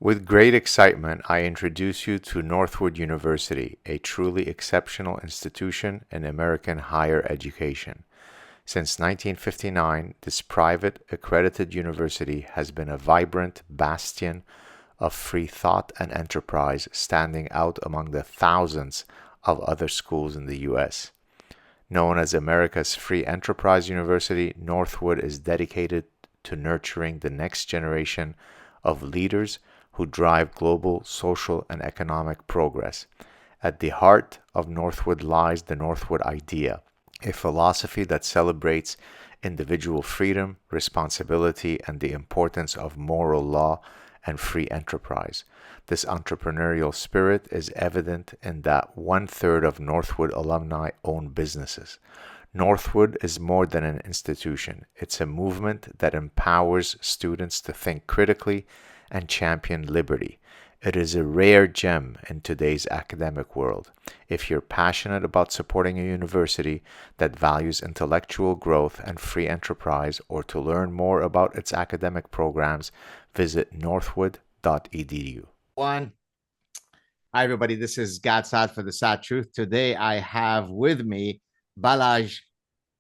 With great excitement, I introduce you to Northwood University, a truly exceptional institution in American higher education. Since 1959, this private, accredited university has been a vibrant bastion of free thought and enterprise, standing out among the thousands of other schools in the U.S. Known as America's Free Enterprise University, Northwood is dedicated to nurturing the next generation of leaders who drive global social and economic progress. At the heart of Northwood lies the Northwood idea, a philosophy that celebrates individual freedom, responsibility, and the importance of moral law and free enterprise. This entrepreneurial spirit is evident in that 1/3 of Northwood alumni own businesses. Northwood is more than an institution. It's a movement that empowers students to think critically and champion liberty. It is a rare gem in today's academic world. If you're passionate about supporting a university that values intellectual growth and free enterprise, or to learn more about its academic programs, visit northwood.edu. Hi, everybody. This is Saad for the Saad Truth. Today, I have with me Balázs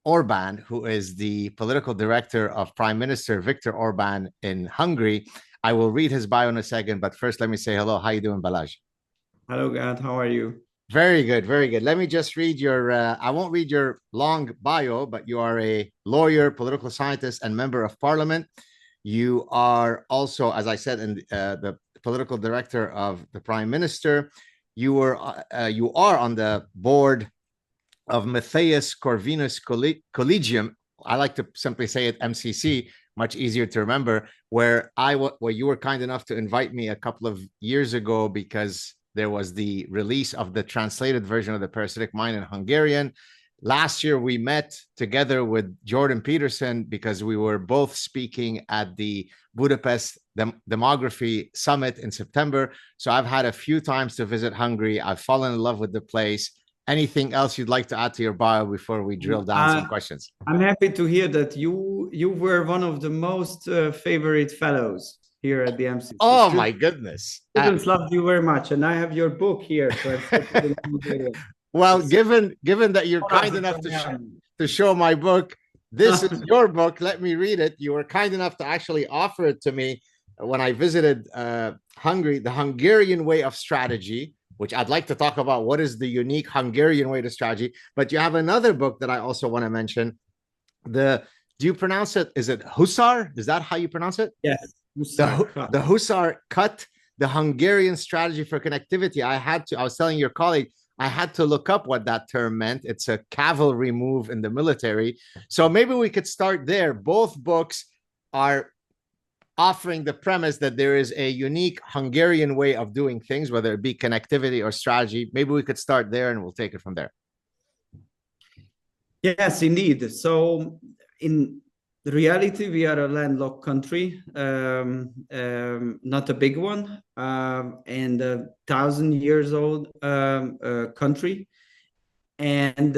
Orbán, who is the political director of Prime Minister Viktor Orbán in Hungary. I will read his bio in a second, but first, let me say hello. How are you doing, Balázs? Hello, Gad. How are you? Very good, very good. Let me just read your, I won't read your long bio, but you are a lawyer, political scientist, and member of parliament. You are also, as I said, in the political director of the Prime Minister. You are on the board of Matthias Corvinus Collegium. I like to simply say it MCC, much easier to remember, where you were kind enough to invite me a couple of years ago because there was the release of the translated version of The Parasitic Mind in Hungarian. Last year, we met together with Jordan Peterson because we were both speaking at the Budapest Demography Summit in September. So I've had a few times to visit Hungary. I've fallen in love with the place. Anything else you'd like to add to your bio before we drill down some questions? I'm happy to hear that you were one of the most favorite fellows here at the MCC. Oh, my goodness. Students loved you very much. And I have your book here. Well, given that you're kind enough to show my book, this is your book. Let me read it. You were kind enough to actually offer it to me when I visited Hungary, The Hungarian Way of Strategy, which I'd like to talk about. What is the unique Hungarian way to strategy? But you have another book that I also want to mention. Do you pronounce it? Is it Huszár? Is that how you pronounce it? Yes. The Huszár Cut, the Hungarian strategy for connectivity. I was telling your colleague, I had to look up what that term meant. It's a cavalry move in the military. So maybe we could start there. Both books are offering the premise that there is a unique Hungarian way of doing things, whether it be connectivity or strategy. Maybe we could start there and we'll take it from there. Yes, indeed. So in reality, we are a landlocked country, not a big one, and 1,000 years old country, and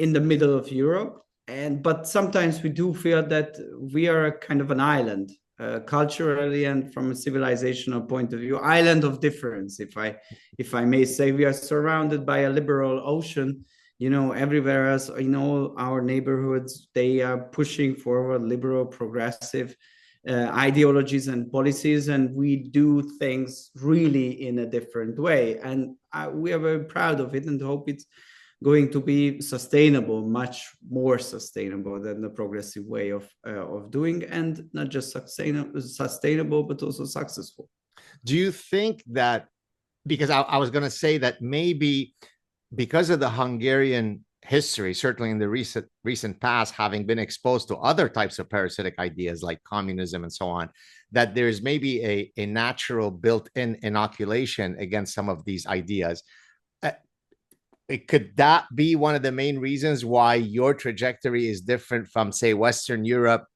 in the middle of Europe. But sometimes we do feel that we are a kind of an island, culturally and from a civilizational point of view, island of difference. If I may say, we are surrounded by a liberal ocean. You know, everywhere else, in all our neighborhoods, they are pushing forward liberal, progressive ideologies and policies, and we do things really in a different way. And we are very proud of it and hope it's going to be sustainable, much more sustainable than the progressive way of doing, and not just sustainable, but also successful. Do you think that, because I was going to say that maybe because of the Hungarian history, certainly in the recent past, having been exposed to other types of parasitic ideas like communism and so on, that there's maybe a natural built-in inoculation against some of these ideas. Could that be one of the main reasons why your trajectory is different from, say, Western Europe,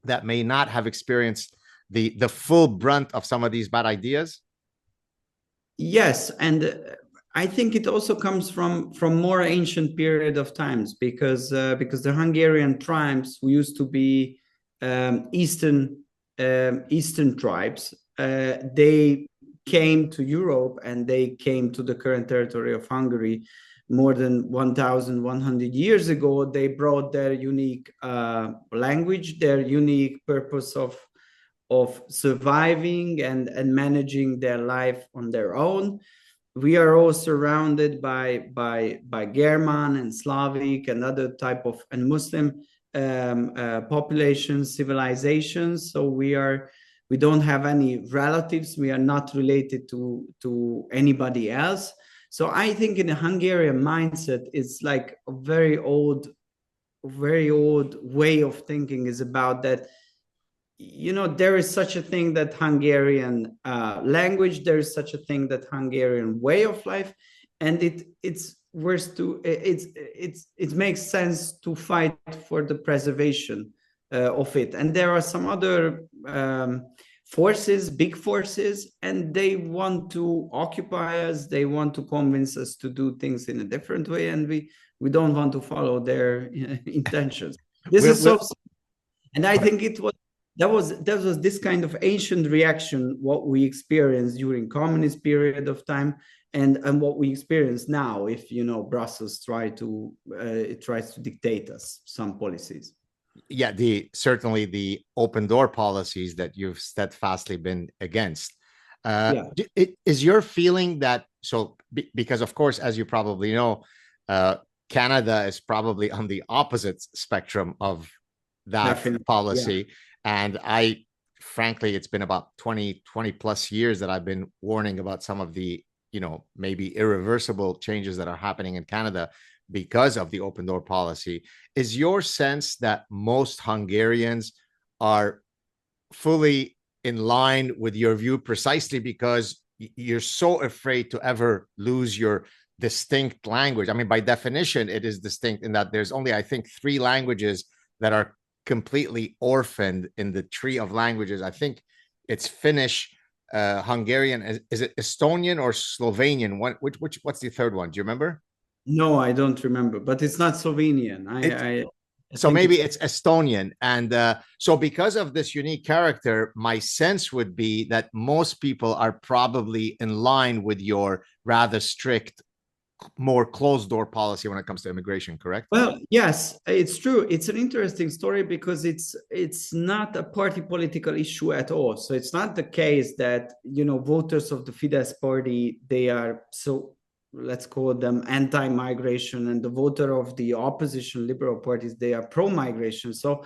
that may not have experienced the full brunt of some of these bad ideas? Yes, and I think it also comes from more ancient period of times, because the Hungarian tribes who used to be eastern tribes, they came to Europe and they came to the current territory of Hungary more than 1,100 years ago, they brought their unique language, their unique purpose of surviving and managing their life on their own. We are all surrounded by German and Slavic and other type of and Muslim populations, civilizations. So we don't have any relatives. We are not related to anybody else. So I think in the Hungarian mindset, it's like a very old way of thinking is about that. You know, there is such a thing that Hungarian language, there is such a thing that Hungarian way of life, and it makes sense to fight for the preservation of it. And there are some other forces, big forces, and they want to occupy us. They want to convince us to do things in a different way, and we don't want to follow their intentions. And I think that was this kind of ancient reaction what we experienced during communist period of time, and what we experience now if, you know, Brussels tries to dictate us some policies. Yeah, certainly the open door policies that you've steadfastly been against. Is your feeling that, so because of course, as you probably know, Canada is probably on the opposite spectrum of that Definitely. Policy. Yeah. And frankly, it's been about 20 plus years that I've been warning about some of the, you know, maybe irreversible changes that are happening in Canada because of the open door policy. Is your sense that most Hungarians are fully in line with your view precisely because you're so afraid to ever lose your distinct language? I mean, by definition, it is distinct in that there's only, I think, 3 languages that are completely orphaned in the tree of languages. I think it's Finnish, Hungarian. Is it Estonian or Slovenian? What's the third one? Do you remember? No, I don't remember, but it's not Slovenian. So maybe it's Estonian. And so because of this unique character, my sense would be that most people are probably in line with your rather strict, more closed door policy when it comes to immigration, correct? Well, yes, it's true. It's an interesting story because it's not a party political issue at all. So it's not the case that, you know, voters of the Fidesz party, they are, so let's call them anti-migration, and the voter of the opposition liberal parties, they are pro-migration. So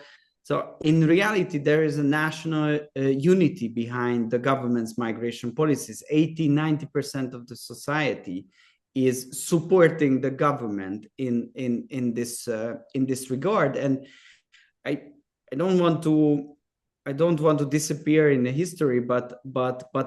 in reality, there is a national unity behind the government's migration policies. 80-90% of the society is supporting the government in this regard. And I don't want to disappear in the history, but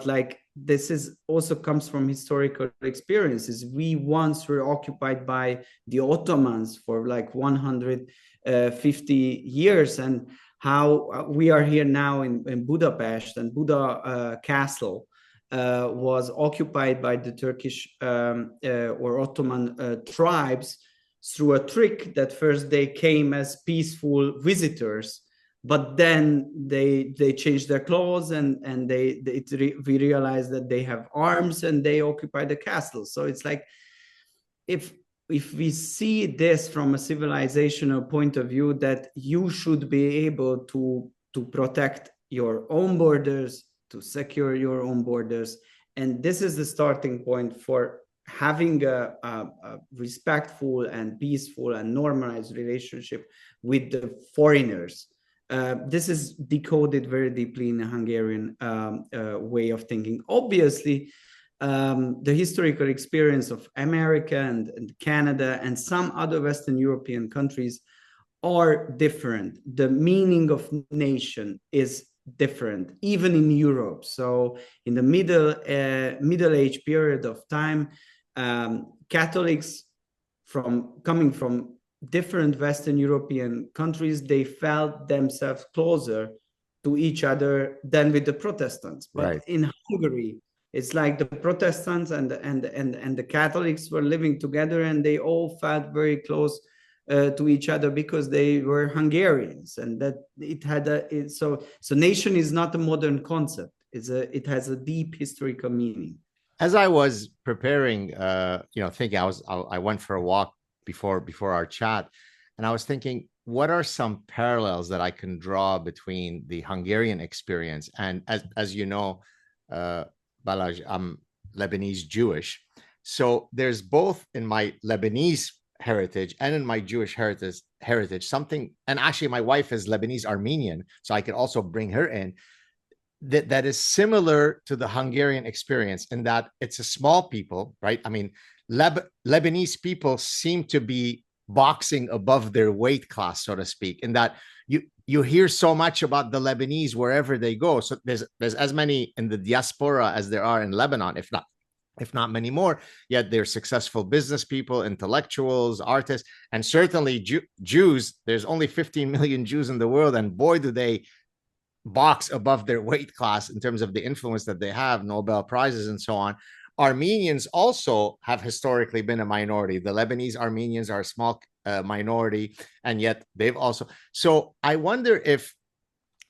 like this is also comes from historical experiences. We once were occupied by the Ottomans for like 150 years, and how we are here now in Budapest, and Buda Castle was occupied by the Turkish or Ottoman tribes through a trick that first they came as peaceful visitors, but then they changed their clothes and we realized that they have arms and they occupy the castle. So it's like, if we see this from a civilizational point of view, that you should be able to protect your own borders, to secure your own borders. And this is the starting point for having a respectful and peaceful and normalized relationship with the foreigners. This is decoded very deeply in the Hungarian way of thinking. Obviously, the historical experience of America and Canada and some other Western European countries are different. The meaning of nation is different, even in Europe. So in the Middle Age period of time, Catholics coming from different Western European countries, they felt themselves closer to each other than with the Protestants. But right. In Hungary, it's like the Protestants and the Catholics were living together, and they all felt very close to each other because they were Hungarians, and that it had so nation is not a modern concept. It has a deep historical meaning. As I was preparing, thinking, I went for a walk before our chat, and I was thinking, what are some parallels that I can draw between the Hungarian experience and, as you know, Balázs, I'm Lebanese Jewish, so there's both in my Lebanese heritage and in my Jewish heritage something, and actually my wife is Lebanese Armenian, so I could also bring her in, that is similar to the Hungarian experience in that it's a small people, right? I mean, Lebanese people seem to be boxing above their weight class, so to speak, in that you hear so much about the Lebanese wherever they go. So there's as many in the diaspora as there are in Lebanon, if not many more. Yet they're successful business people, intellectuals, artists, and certainly Jews. There's only 15 million Jews in the world, and boy, do they box above their weight class in terms of the influence that they have, Nobel Prizes and so on. Armenians also have historically been a minority. The Lebanese Armenians are a small minority, and yet they've also. So I wonder if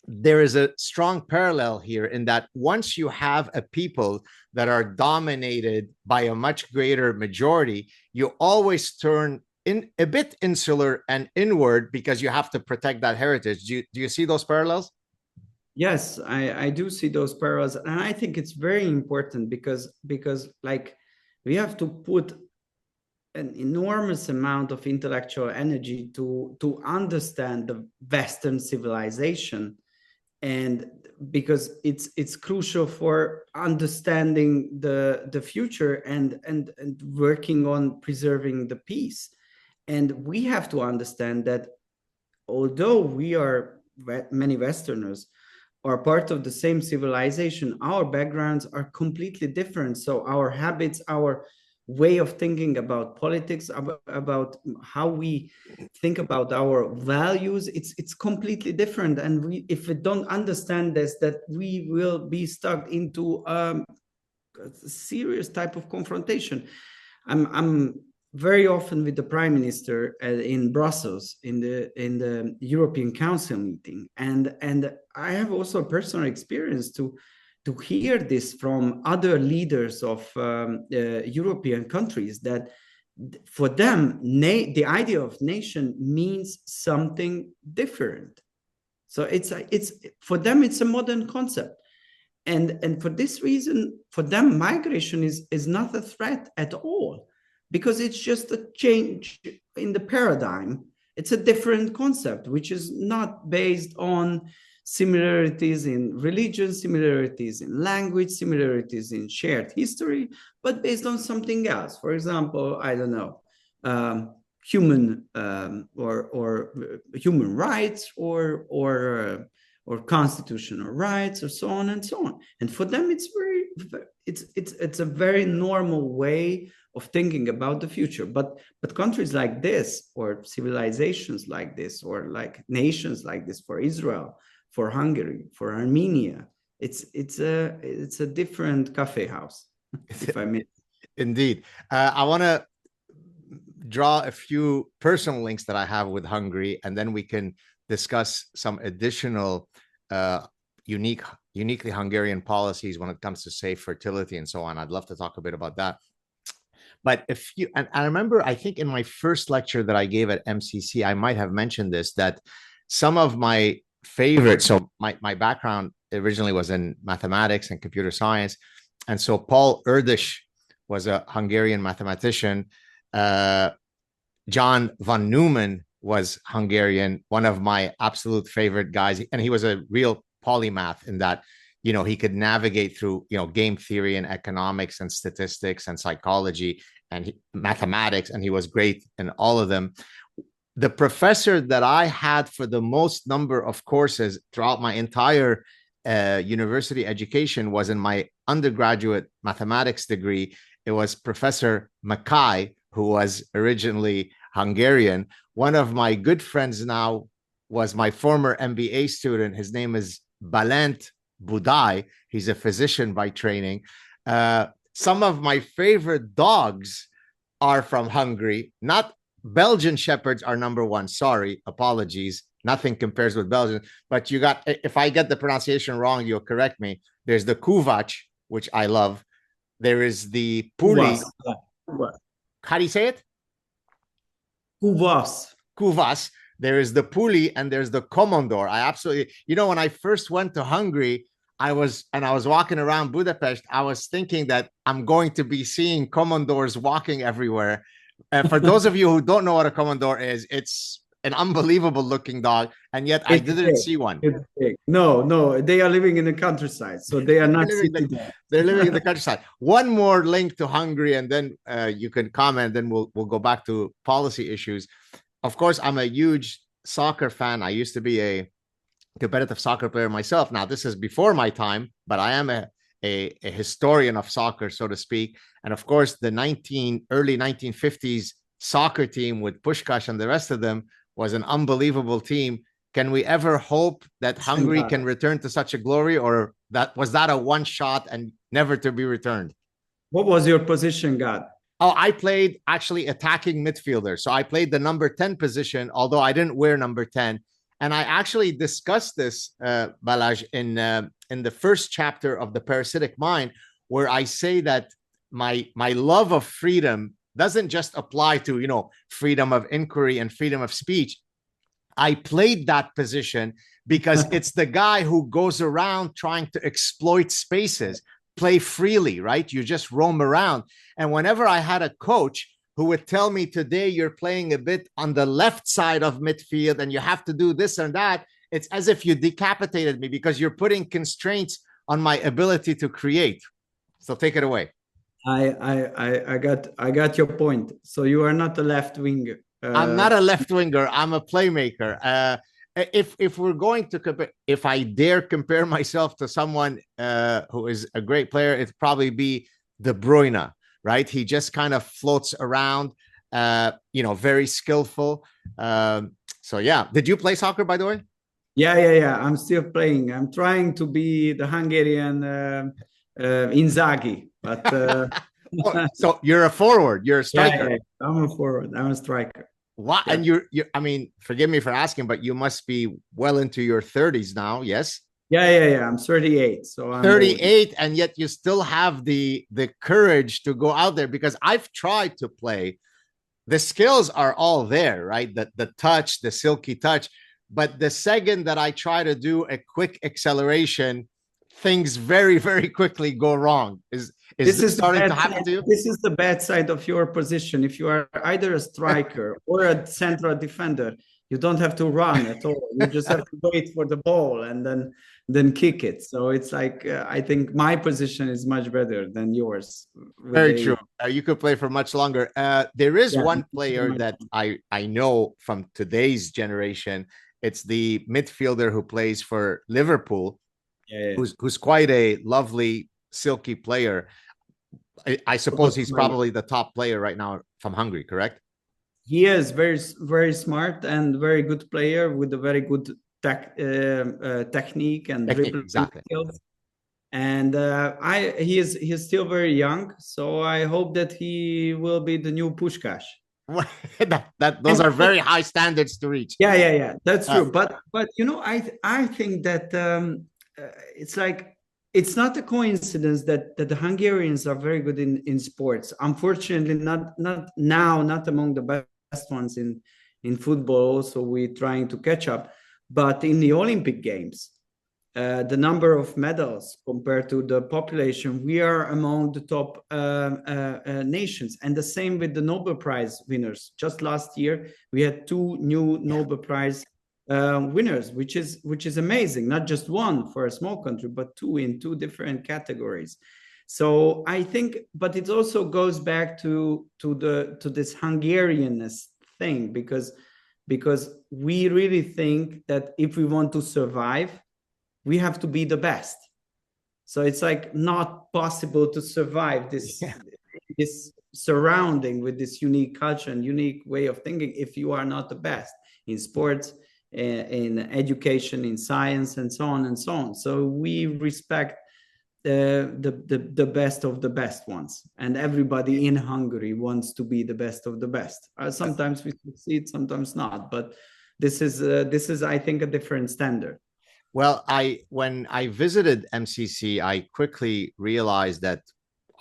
there is a strong parallel here in that once you have a people that are dominated by a much greater majority, you always turn in a bit insular and inward because you have to protect that heritage. Do you see those parallels? Yes, I do see those parallels, and I think it's very important because like we have to put an enormous amount of intellectual energy to understand the Western civilization, and because it's crucial for understanding the future and working on preserving the peace. And we have to understand that although we are many Westerners are part of the same civilization, our backgrounds are completely different. So our habits, our way of thinking about politics, about how we think about our values, it's completely different. And if we don't understand this, that we will be stuck into a serious type of confrontation. I'm very often with the Prime Minister in Brussels in the European Council meeting, and I have also a personal experience to hear this from other leaders of European countries, that for them the idea of nation means something different. So it's for them it's a modern concept, and for this reason, for them migration is not a threat at all, because it's just a change in the paradigm. It's a different concept, which is not based on similarities in religion, similarities in language, similarities in shared history, but based on something else. For example, I don't know, human or human rights or constitutional rights, or so on and so on. And for them, it's a very normal way of thinking about the future. But countries like this, or civilizations like this, or like nations like this, for Israel, for Hungary, for Armenia, it's a different cafe house, if I may. Indeed. I want to draw a few personal links that I have with Hungary, and then we can discuss some additional uniquely Hungarian policies when it comes to safe fertility and so on. I'd love to talk a bit about that. But and I remember, I think in my first lecture that I gave at MCC, I might have mentioned this, that some of my favorites, so my background originally was in mathematics and computer science. And so Paul Erdős was a Hungarian mathematician. John von Neumann was Hungarian, one of my absolute favorite guys. And he was a real polymath in that, he could navigate through, game theory and economics and statistics and psychology and mathematics. And he was great in all of them. The professor that I had for the most number of courses throughout my entire university education was in my undergraduate mathematics degree. It was Professor Mackay, who was originally Hungarian. One of my good friends now was my former MBA student. His name is Balázs Budai. He's a physician by training. Some of my favorite dogs are from Hungary. Not Belgian Shepherds are number one. Sorry, apologies. Nothing compares with Belgian. But you got, if I get the pronunciation wrong, you'll correct me. There's the Kuvac, which I love. There is the Puli. How do you say it? Kuvas. There is the Puli and there's the Komondor. I absolutely, when I first went to Hungary, I was walking around Budapest, I was thinking that I'm going to be seeing Komondors walking everywhere. And for those of you who don't know what a Komondor is, it's an unbelievable looking dog, and yet I didn't see one. No, they are living in the countryside, so they are not they're living in the countryside. One more link to Hungary, and then you can comment, then we'll go back to policy issues. Of course, I'm a huge soccer fan. I used to be a competitive soccer player myself. Now, this is before my time, but I am a historian of soccer, so to speak. And of course, the early 1950s soccer team with Puskás and the rest of them was an unbelievable team. Can we ever hope that Hungary can return to such a glory, or was that a one shot and never to be returned? What was your position, Gad? Oh, I played actually attacking midfielder. So I played the number 10 position, although I didn't wear number 10. And I actually discussed this, Balázs, in the first chapter of The Parasitic Mind, where I say that my love of freedom doesn't just apply to, freedom of inquiry and freedom of speech. I played that position because it's the guy who goes around trying to exploit spaces, play freely, right? You just roam around. And whenever I had a coach who would tell me, today you're playing a bit on the left side of midfield and you have to do this and that, it's as if you decapitated me, because you're putting constraints on my ability to create. So take it away. I got your point. So you are not a left winger. I'm not a left winger. I'm a playmaker. If we're going to compare, if I dare compare myself to someone who is a great player, it'd probably be De Bruyne, right? He just kind of floats around, very skillful. So yeah. Did you play soccer, by the way? Yeah. I'm still playing. I'm trying to be the Hungarian Inzaghi, but so you're a forward, you're a striker. Yeah, I'm a forward, I'm a striker. What? Yeah. And you're I mean, forgive me for asking, but you must be well into your 30s now. Yes. Yeah. I'm 38. So I'm 38, and yet you still have the courage to go out there, because I've tried to play. The skills are all there, right? The touch, the silky touch. But the second that I try to do a quick acceleration, things very, very quickly go wrong. Is this starting to happen to you? This is the bad side of your position. If you are either a striker or a central defender, you don't have to run at all. You just have to wait for the ball and then kick it. So it's like, I think my position is much better than yours. Very true. You could play for much longer. There is one player that I know from today's generation. It's the midfielder who plays for Liverpool, who's quite a lovely, silky player. I suppose he's probably the top player right now from Hungary, correct? He is very, very smart and very good player with a very good technique and dribbling skills. And he's still very young, so I hope that he will be the new Puskás. Those are very high standards to reach. Yeah. That's true. But I think that it's like, it's not a coincidence that the Hungarians are very good in sports. Unfortunately, not among the best ones in football. Also, we're trying to catch up. But in the Olympic Games, the number of medals compared to the population, we are among the top nations. And the same with the Nobel Prize winners. Just last year, we had 2 new Nobel Prize winners, which is amazing. Not just one for a small country, but 2 in 2 different categories. So I think, but it also goes back to this Hungarianness thing, because we really think that if we want to survive, we have to be the best. So it's like not possible to survive this surrounding with this unique culture and unique way of thinking if you are not the best in sports, in education, in science, and so on and so on. So we respect the best of the best ones, and everybody in Hungary wants to be the best of the best. Sometimes we succeed, sometimes not, but this is I think a different standard. Well, when I visited MCC, I quickly realized that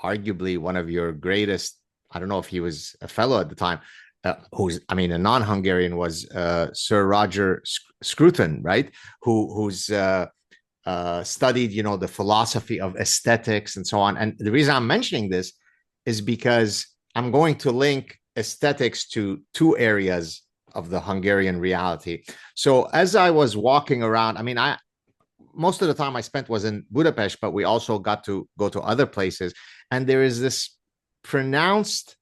arguably one of your greatest, I don't know if he was a fellow at the time, I mean, a non-Hungarian, was Sir Roger Scruton, right? Who's studied, the philosophy of aesthetics and so on. And the reason I'm mentioning this is because I'm going to link aesthetics to two areas of the Hungarian reality. So as I was walking around, I mean, most of the time I spent was in Budapest, but we also got to go to other places. And there is this pronounced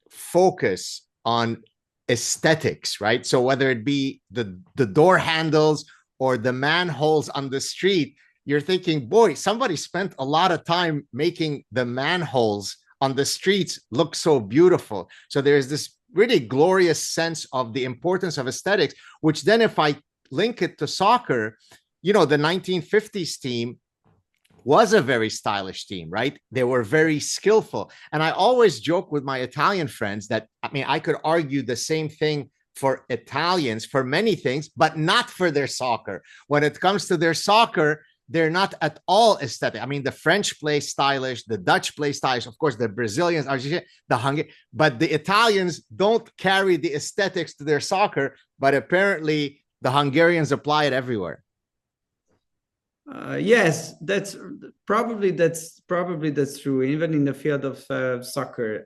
focus on aesthetics, right? So whether it be the door handles or the manholes on the street, you're thinking, boy, somebody spent a lot of time making the manholes on the streets look so beautiful. So there's this really glorious sense of the importance of aesthetics, which then if I link it to soccer, the 1950s team was a very stylish team, right? They were very skillful. And I always joke with my Italian friends that, I mean, I could argue the same thing for Italians for many things, but not for their soccer. When it comes to their soccer, they're not at all aesthetic. I mean, the French play stylish, the Dutch play stylish, of course, the Brazilians, the Hungarian, but the Italians don't carry the aesthetics to their soccer, but apparently the Hungarians apply it everywhere. Yes, that's probably true, even in the field of soccer.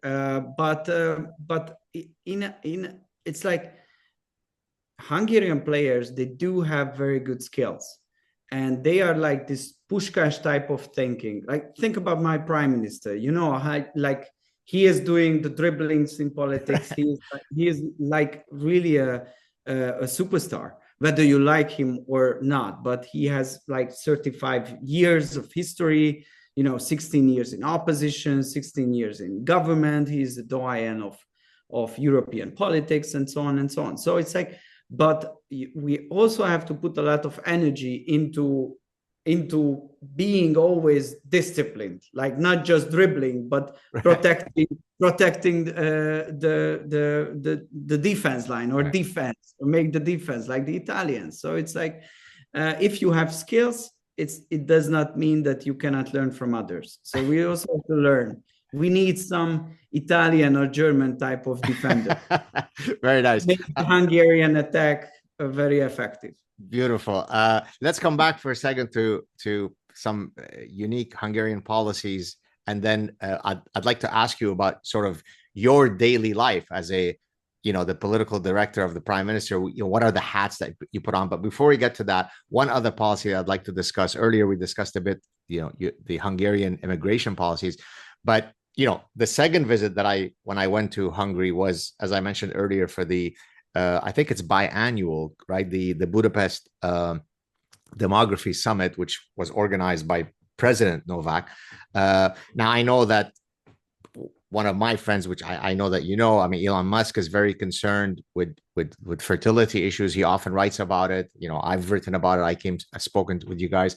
But it's like Hungarian players, they do have very good skills, and they are like this Puskás type of thinking. Like, think about my prime minister. Like he is doing the dribblings in politics. He is like really a superstar, whether you like him or not. But he has like 35 years of history, 16 years in opposition, 16 years in government. He's the doyen of European politics and so on and so on. So it's like, but we also have to put a lot of energy into being always disciplined, like not just dribbling, but protecting the defense line or defense, or make the defense like the Italians. So it's like, if you have skills, it does not mean that you cannot learn from others. So we also have to learn. We need some Italian or German type of defender. Very nice. Make the Hungarian attack very effective. Beautiful. Let's come back for a second to some unique Hungarian policies, and then I'd like to ask you about sort of your daily life as the political director of the prime minister. What are the hats that you put on? But before we get to that, one other policy I'd like to discuss. Earlier we discussed a bit, the Hungarian immigration policies, but the second visit that when I went to Hungary was, as I mentioned earlier, for the I think it's biannual, right? The Budapest Demography Summit, which was organized by President Novak. Now I know that one of my friends, which I know that I mean, Elon Musk is very concerned with fertility issues. He often writes about it. I've written about it. I've spoken with you guys.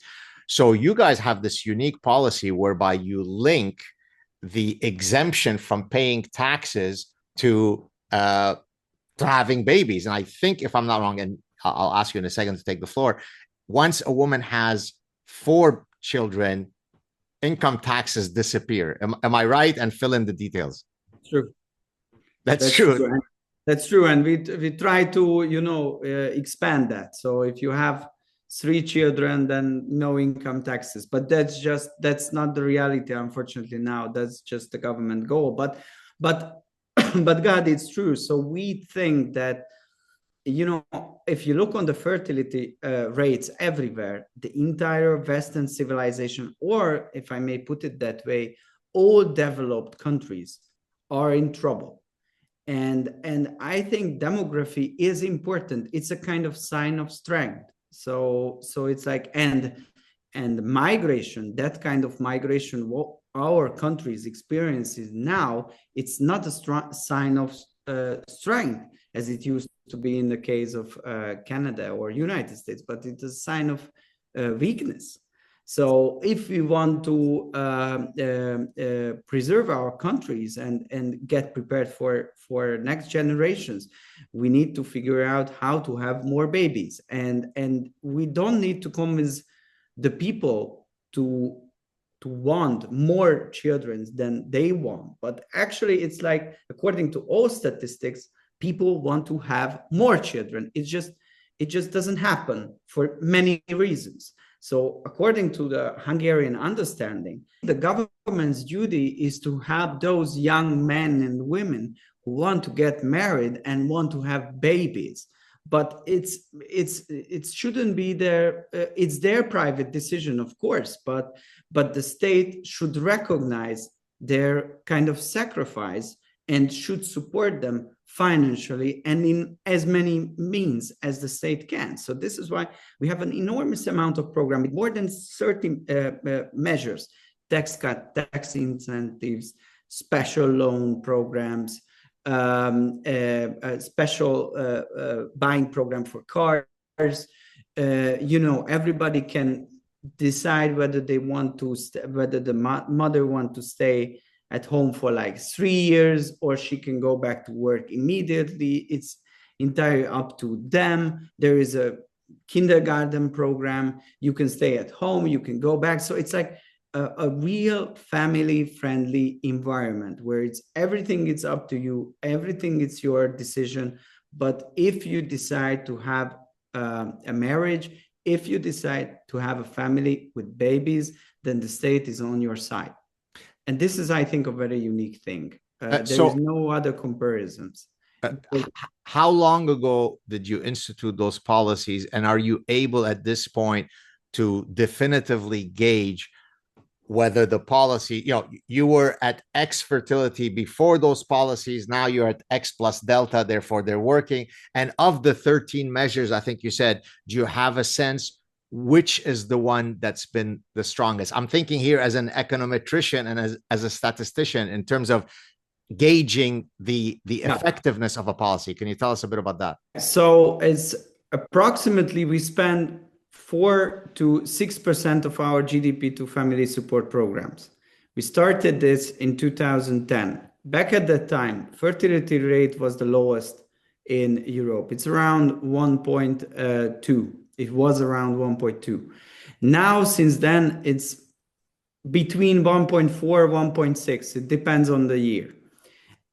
So you guys have this unique policy whereby you link the exemption from paying taxes to having babies. And I think, if I'm not wrong, and I'll ask you in a second to take the floor, once a woman has 4 children, income taxes disappear. Am I right? And fill in the details. True. That's true. That's true. And we try to, expand that. So if you have 3 children, then no income taxes. But that's not the reality, unfortunately. Now that's just the government goal. But God, it's true. So we think that, if you look on the fertility rates everywhere, the entire Western civilization, or if I may put it that way, all developed countries are in trouble. And I think demography is important. It's a kind of sign of strength. So it's like, and migration, that kind of migration, what our countries experiences now, it's not a sign of strength as it used to be in the case of Canada or United States, but it's a sign of weakness. So if we want to preserve our countries and get prepared for next generations, we need to figure out how to have more babies. And we don't need to convince the people to want more children than they want. But actually, it's like, according to all statistics, people want to have more children. It just doesn't happen for many reasons. So according to the Hungarian understanding, the government's duty is to help those young men and women who want to get married and want to have babies. But it shouldn't be it's their private decision, of course, but the state should recognize their kind of sacrifice and should support them financially and in as many means as the state can. So this is why we have an enormous amount of program with more than 30 measures: tax cut, tax incentives, special loan programs, a special buying program for cars. Everybody can decide whether they want to, whether the mother want to stay at home for like 3 years, or she can go back to work immediately. It's entirely up to them. There is a kindergarten program. You can stay at home, you can go back. So it's like a real family-friendly environment where everything is up to you, everything is your decision. But if you decide to have a marriage, if you decide to have a family with babies, then the state is on your side. And this is, I think, a very unique thing. There is no other comparisons. How long ago did you institute those policies? And are you able at this point to definitively gauge whether the policy, you were at X fertility before those policies, now you're at X plus delta, therefore they're working. And of the 13 measures, I think you said, do you have a sense which is the one that's been the strongest? I'm thinking here as an econometrician and as a statistician in terms of gauging the effectiveness of a policy. Can you tell us a bit about that? So it's approximately, we spend 4 to 6% of our GDP to family support programs. We started this in 2010. Back at that time, fertility rate was the lowest in Europe. It's around 1.2. It was around 1.2. Now, since then, it's between 1.4, 1.6. It depends on the year.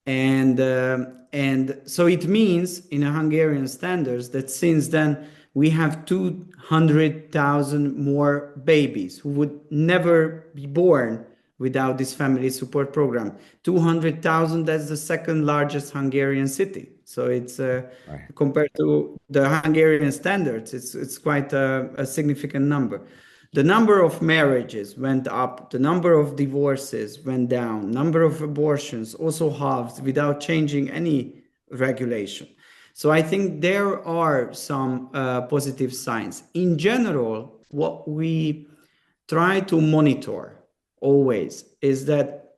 And so it means in a Hungarian standards that since then we have 200,000 more babies who would never be born without this family support program. 200,000, that's the second largest Hungarian city. So it's compared to the Hungarian standards, it's quite a significant number. The number of marriages went up, the number of divorces went down, number of abortions also halved without changing any regulation. So I think there are some positive signs. In general, what we try to monitor always is that,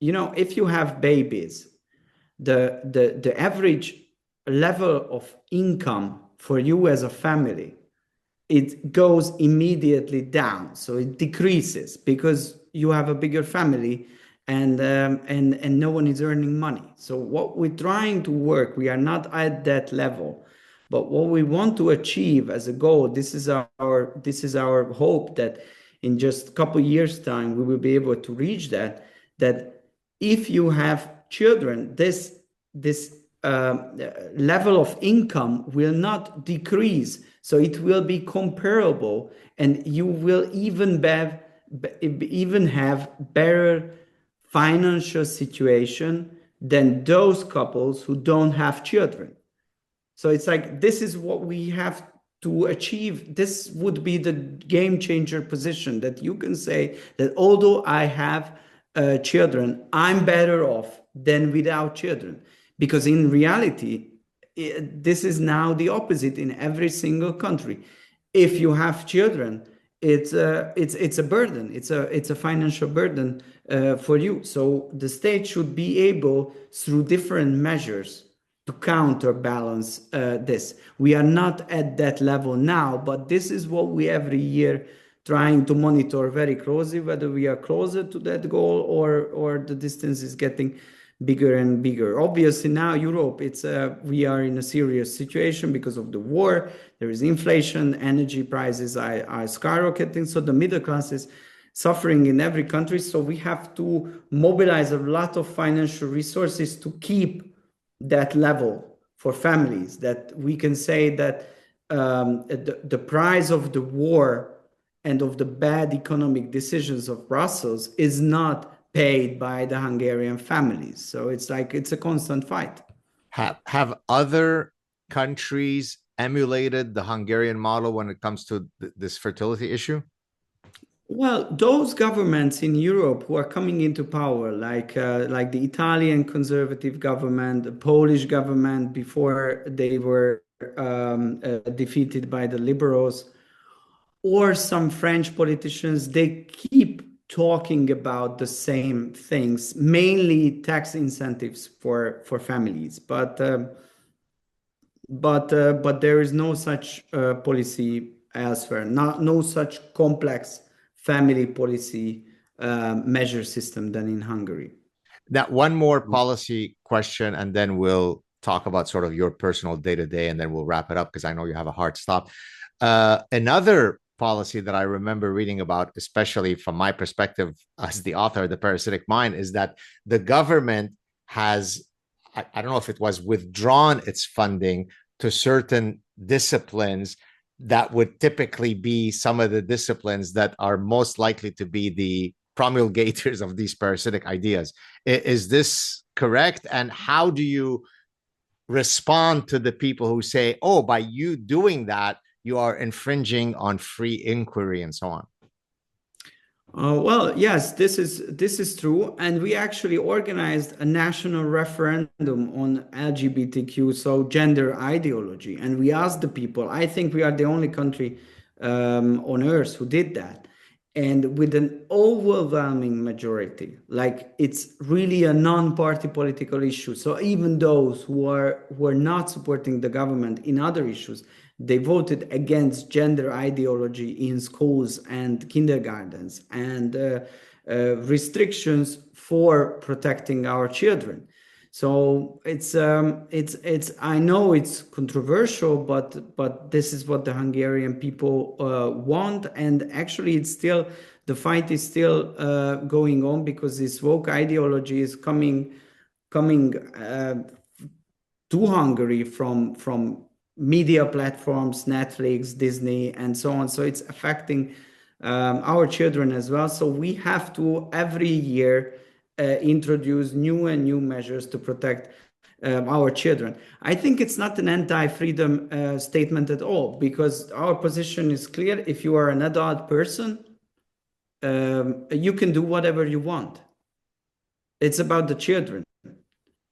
if you have babies, the average level of income for you as a family, it goes immediately down. So it decreases because you have a bigger family and no one is earning money. So what we're trying to work, we are not at that level, but what we want to achieve as a goal, this is our hope that in just a couple of years' time, we will be able to reach that if you have children, this level of income will not decrease. So it will be comparable, and you will even have better financial situation than those couples who don't have children. So it's like, this is what we have to achieve. This would be the game changer position, that you can say that although I have children, I'm better off than without children. Because in reality, this is now the opposite in every single country. If you have children, it's a burden. It's a financial burden for you. So the state should be able, through different measures, to counterbalance this. We are not at that level now, but this is what we every year trying to monitor very closely whether we are closer to that goal or the distance is getting bigger and bigger. Obviously, now Europe, we are in a serious situation because of the war. There is inflation, energy prices are skyrocketing, so the middle class is suffering in every country. So we have to mobilize a lot of financial resources to keep that level for families, that we can say that the price of the war and of the bad economic decisions of Brussels is not paid by the Hungarian families. So it's a constant fight. Have other countries emulated the Hungarian model when it comes to this fertility issue? Well, those governments in Europe who are coming into power, like the Italian conservative government, the Polish government before they were defeated by the liberals, or some French politicians, they keep talking about the same things, mainly tax incentives for families. But there is no such policy elsewhere, no such complex family policy measure system than in Hungary. Now, one more policy question, and then we'll talk about sort of your personal day-to-day, and then we'll wrap it up because I know you have a hard stop. Another policy that I remember reading about, especially from my perspective as the author of The Parasitic Mind, is that the government has, I don't know if it was withdrawn its funding to certain disciplines that would typically be some of the disciplines that are most likely to be the promulgators of these parasitic ideas. Is this correct? And how do you respond to the people who say, oh, by you doing that, you are infringing on free inquiry and so on? Well, yes, this is true, and we actually organized a national referendum on LGBTQ, so gender ideology, and we asked the people. I think we are the only country on earth who did that, and with an overwhelming majority, like it's really a non-party political issue. So even those who are not supporting the government in other issues, they voted against gender ideology in schools and kindergartens and restrictions for protecting our children. So it's I know it's controversial, but this is what the Hungarian people want, and actually the fight is still going on because this woke ideology is coming to Hungary from media platforms, Netflix, Disney, and so on. So it's affecting our children as well. So we have to every year introduce new and new measures to protect our children. I think it's not an anti-freedom statement at all, because our position is clear. If you are an adult person, you can do whatever you want. It's about the children.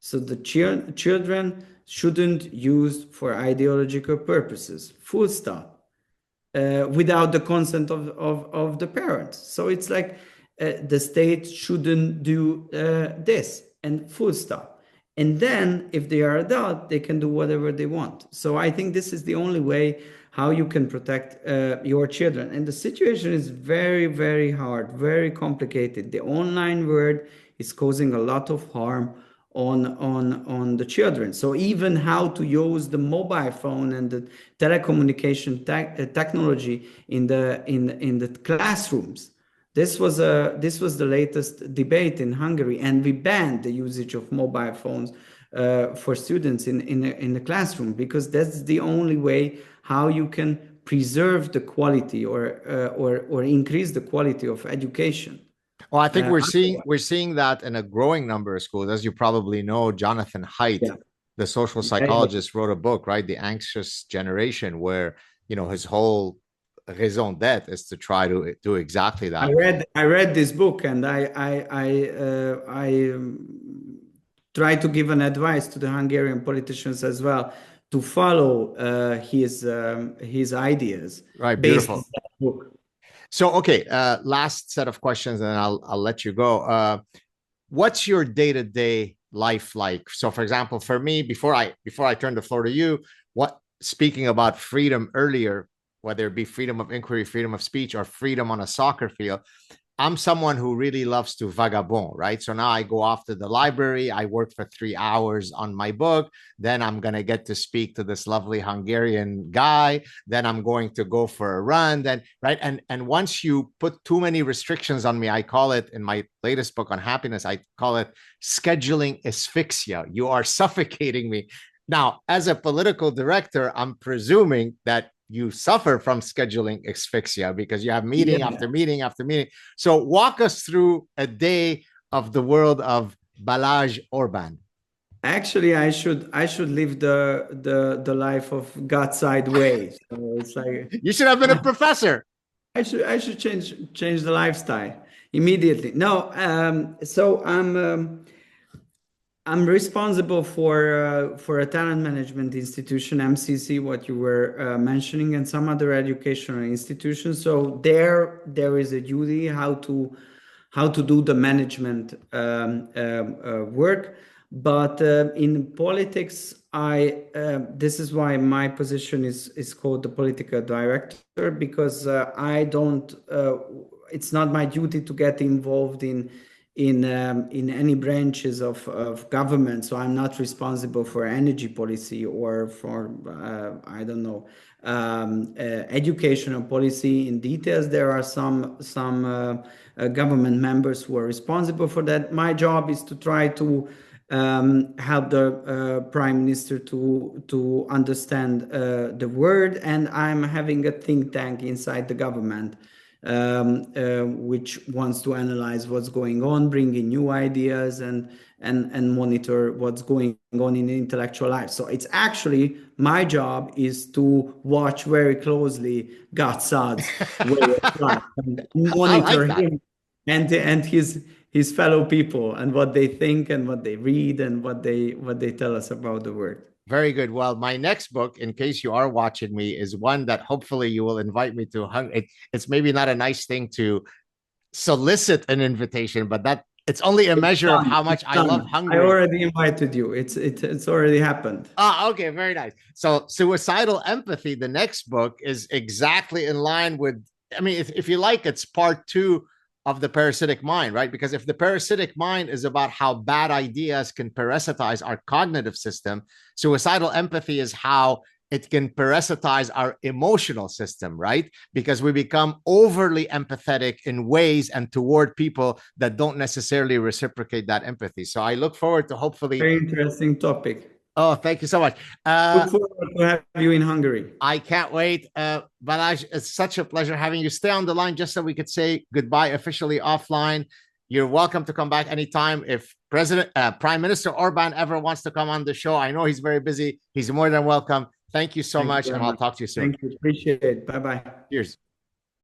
So the children shouldn't use for ideological purposes, full stop, without the consent of the parents. So it's like the state shouldn't do this, and full stop. And then if they are adult, they can do whatever they want. So I think this is the only way how you can protect your children. And the situation is very, very hard, very complicated. The online world is causing a lot of harm on the children. So even how to use the mobile phone and the telecommunication technology in the classrooms. This was the latest debate in Hungary, and we banned the usage of mobile phones for students in the classroom, because that's the only way how you can preserve the quality or increase the quality of education. Well, I think we're seeing that in a growing number of schools. As you probably know, Jonathan Haidt, the social psychologist, wrote a book, right? The Anxious Generation, where his whole raison d'être is to try to do exactly that. I read this book, and I try to give an advice to the Hungarian politicians as well to follow his ideas. Right, beautiful. Based on that book. So, okay, last set of questions, and I'll let you go. What's your day-to-day life like? So, for example, for me, before I turn the floor to you, speaking about freedom earlier, whether it be freedom of inquiry, freedom of speech, or freedom on a soccer field. I'm someone who really loves to vagabond, right? So now I go off to the library, I work for 3 hours on my book, then I'm going to get to speak to this lovely Hungarian guy, then I'm going to go for a run, then, right? And once you put too many restrictions on me, I call it, in my latest book on happiness, I call it scheduling asphyxia. You are suffocating me. Now, as a political director, I'm presuming that you suffer from scheduling asphyxia because you have meeting after meeting after meeting. So walk us through a day of the world of Balázs Orbán. Actually, I should live the life of God side way. So it's like you should have been a professor. I should change the lifestyle immediately. No, so I'm responsible for a talent management institution, MCC, what you were mentioning, and some other educational institutions. So there is a duty how to do the management work. But in politics, this is why my position is called the political director, because I don't. It's not my duty to get involved in any branches of government. So I'm not responsible for energy policy or for I don't know, educational policy in details. There are some government members who are responsible for that. My job is to try to help the prime minister to understand the word, and I'm having a think tank inside the government which wants to analyze what's going on, bring in new ideas, and monitor what's going on in the intellectual life. So it's actually my job is to watch very closely Saad's way of life, and monitor him and his fellow people and what they think and what they read and what they tell us about the world. Very good. Well, my next book, in case you are watching me, is one that hopefully you will invite me to. It's maybe not a nice thing to solicit an invitation, but that it's only a measure of how much I love Hungary. I already invited you. It's already happened. Ah, okay, very nice. So, Suicidal Empathy, the next book, is exactly in line with. I mean, if you like, it's part 2 of the parasitic mind, right? Because if the parasitic mind is about how bad ideas can parasitize our cognitive system, suicidal empathy is how it can parasitize our emotional system, right? Because we become overly empathetic in ways and toward people that don't necessarily reciprocate that empathy. So I look forward to hopefully. Very interesting topic. Oh, thank you so much. Look forward to have you in Hungary. I can't wait. Balázs, it's such a pleasure having you. Stay on the line just so we could say goodbye officially offline. You're welcome to come back anytime. If Prime Minister Orbán ever wants to come on the show, I know he's very busy. He's more than welcome. Thank you so much, and I'll talk to you soon. Thank you. Appreciate it. Bye-bye. Cheers.